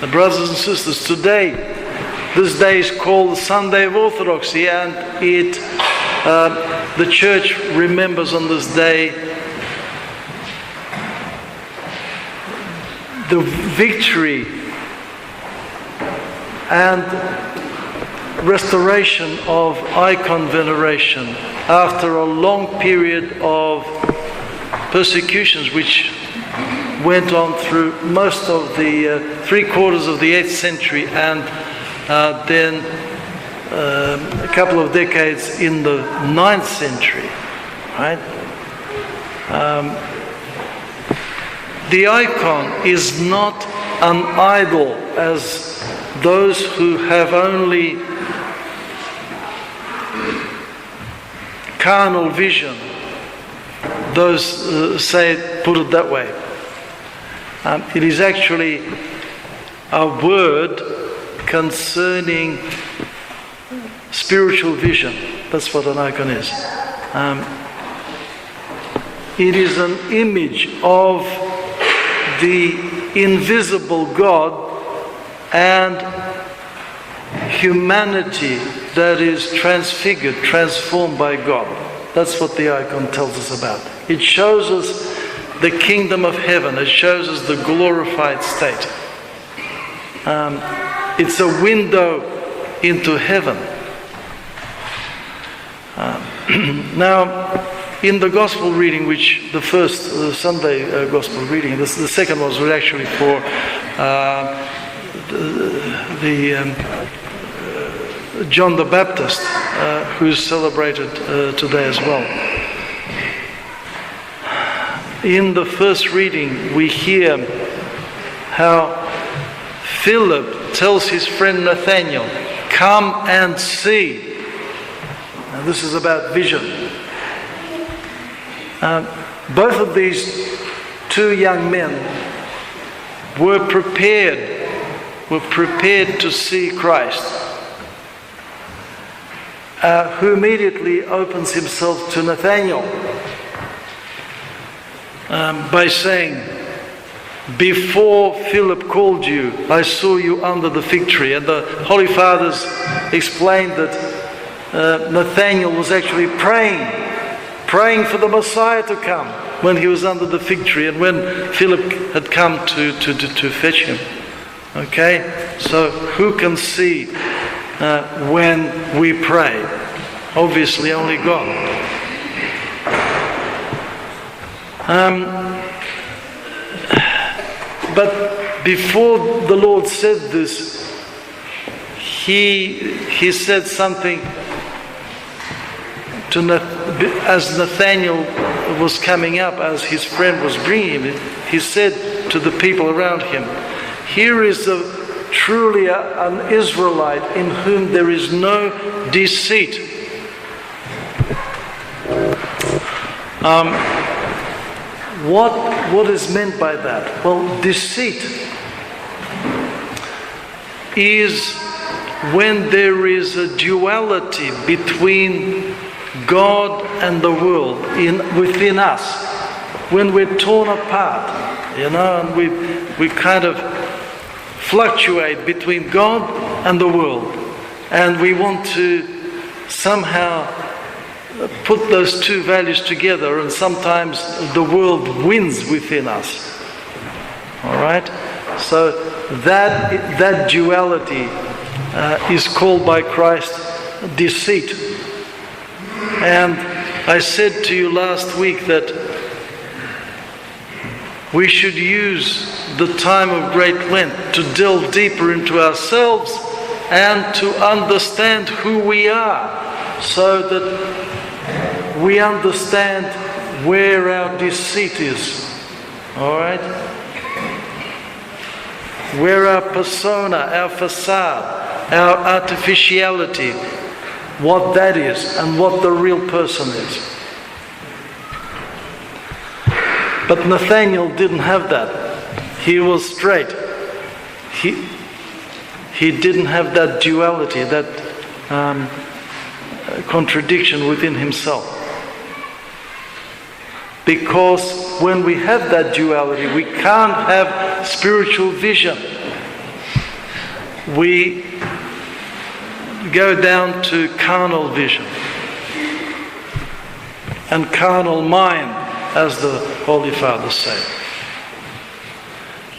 brothers and sisters, today, this day is called the Sunday of Orthodoxy, and the Church remembers on this day the victory and restoration of icon veneration after a long period of persecutions which went on through most of the 3/4 of the 8th century and then a couple of decades in the 9th century, right? The icon is not an idol as those who have only carnal vision, those say, put it that way. It is actually a word concerning spiritual vision. That's what an icon is. It is an image of the invisible God and humanity that is transfigured, transformed by God. That's what the icon tells us about. It shows us the kingdom of heaven. It shows us the glorified state. It's a window into heaven. Now, in the gospel reading, which the first Sunday gospel reading, the second was actually for John the Baptist, who's celebrated today as well. In the first reading, we hear how Philip tells his friend Nathaniel, "Come and see." Now, this is about vision. Both of these two young men were prepared to see Christ, who immediately opens himself to Nathaniel by saying, "Before Philip called you, I saw you under the fig tree." And the Holy Fathers explained that Nathaniel was actually praying for the Messiah to come when he was under the fig tree and when Philip had come to fetch him. Okay? So who can see when we pray? Obviously only God. But before the Lord said this, he said something as Nathaniel was coming up, as his friend was bringing him. He said to the people around him, "Here is truly an Israelite in whom there is no deceit." What is meant by that? Well, deceit is when there is a duality between God and the world within us. When we're torn apart, and we kind of fluctuate between God and the world, and we want to somehow put those two values together, and sometimes the world wins within us. All right? So that duality is called by Christ deceit. And I said to you last week that we should use the time of Great Lent to delve deeper into ourselves and to understand who we are, so that we understand where our deceit is. All right? Where our persona, our facade, our artificiality, what that is and what the real person is. But Nathaniel didn't have that. He was straight. He didn't have that duality, that contradiction within himself. Because when we have that duality, we can't have spiritual vision. we go down to carnal vision and carnal mind, as the Holy Father said.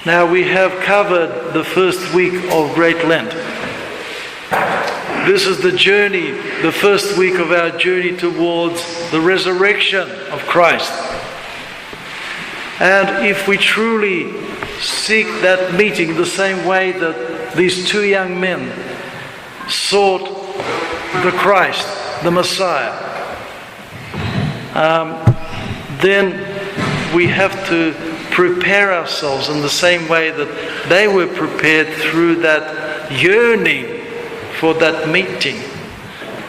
Now we have covered the first week of Great Lent. This is the journey, the first week of our journey towards the resurrection of Christ. And if we truly seek that meeting the same way that these two young men sought the Christ, the Messiah, then we have to prepare ourselves in the same way that they were prepared through that yearning for that meeting.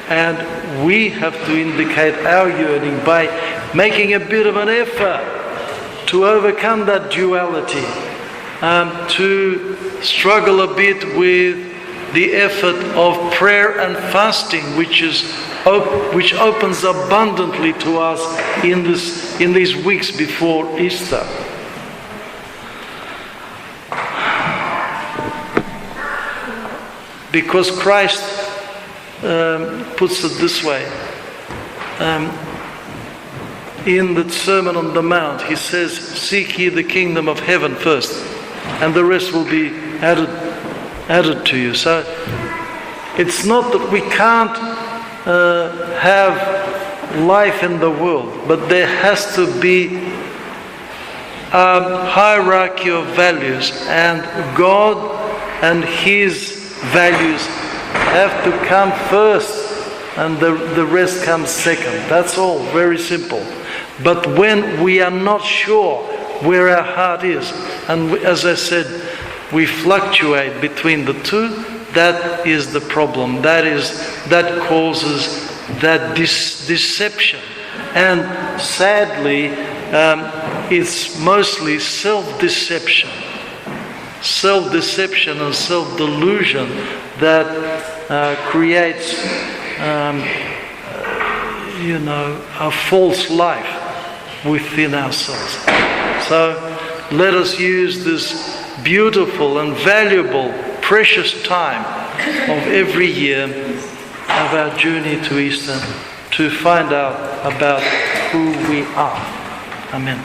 And we have to indicate our yearning by making a bit of an effort to overcome that duality, to struggle a bit with the effort of prayer and fasting, which opens abundantly to us in these weeks before Easter. Because Christ puts it this way. In the Sermon on the Mount, he says, "Seek ye the kingdom of heaven first, and the rest will be added to you." So it's not that we can't have life in the world, but there has to be a hierarchy of values, and God and His values have to come first, and the rest comes second. That's all, very simple. But when we are not sure where our heart is, and as I said, we fluctuate between the two, that is the problem. That causes that deception. And sadly, it's mostly self-deception. Self-deception and self-delusion that creates, a false life within ourselves. So let us use this beautiful and valuable, precious time of every year of our journey to Easter to find out about who we are. Amen.